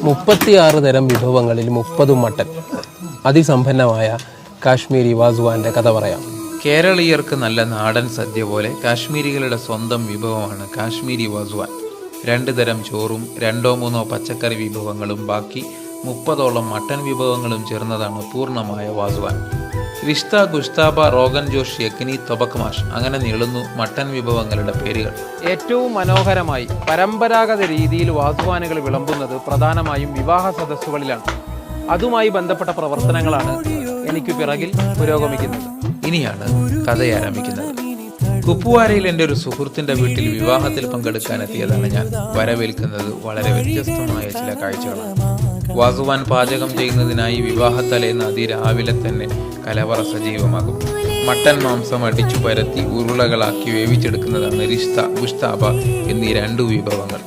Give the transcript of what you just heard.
36 തരം വിഭവങ്ങളിൽ 30 മട്ടൻ. അതിസമ്പന്നമായ കാശ്മീരി വാസുവാൻ്റെ കഥ പറയാം. കേരളീയർക്ക് നല്ല നാടൻ സദ്യ പോലെ കാശ്മീരികളുടെ സ്വന്തം വിഭവമാണ് കാശ്മീരി വാസുവാൻ. 2 തരം ചോറും 2-3 പച്ചക്കറി വിഭവങ്ങളും ബാക്കി 30ഓളം മട്ടൻ വിഭവങ്ങളും ചേർന്നതാണ് പൂർണ്ണമായ വാസുവാൻ. റിഷ്ത, ഗുഷ്താബ, റോഗൻ ജോഷ്, യക്നി, തൊബക്മാഷ് അങ്ങനെ നീളുന്നു മട്ടൻ വിഭവങ്ങളുടെ പേരുകൾ. ഏറ്റവും മനോഹരമായി പരമ്പരാഗത രീതിയിൽ വാസുവാനുകൾ വിളമ്പുന്നത് പ്രധാനമായും വിവാഹ സദസ്സുകളിലാണ്. അതുമായി ബന്ധപ്പെട്ട പ്രവർത്തനങ്ങളാണ് എനിക്ക് പിറകിൽ പുരോഗമിക്കുന്നത്. ഇനിയാണ് കഥ ആരംഭിക്കുന്നത്. കുപ്വാരയിൽ എൻ്റെ ഒരു സുഹൃത്തിൻ്റെ വീട്ടിൽ വിവാഹത്തിൽ പങ്കെടുക്കാനെത്തിയതാണ് ഞാൻ. വരവേൽക്കുന്നത് വളരെ വ്യത്യസ്തമായ ചില കാഴ്ചകളാണ്. വാസുവാൻ പാചകം ചെയ്യുന്നതിനായി വിവാഹത്തലേന്ന് അതിരാവിലെ തന്നെ കലവറ സജീവമാകും. മട്ടൻ മാംസം അടിച്ചു പരത്തി ഉരുളകളാക്കി വേവിച്ചെടുക്കുന്നതാണ് റിഷ്ത, ഗുഷ്താബ എന്നീ 2 വിഭവങ്ങൾ.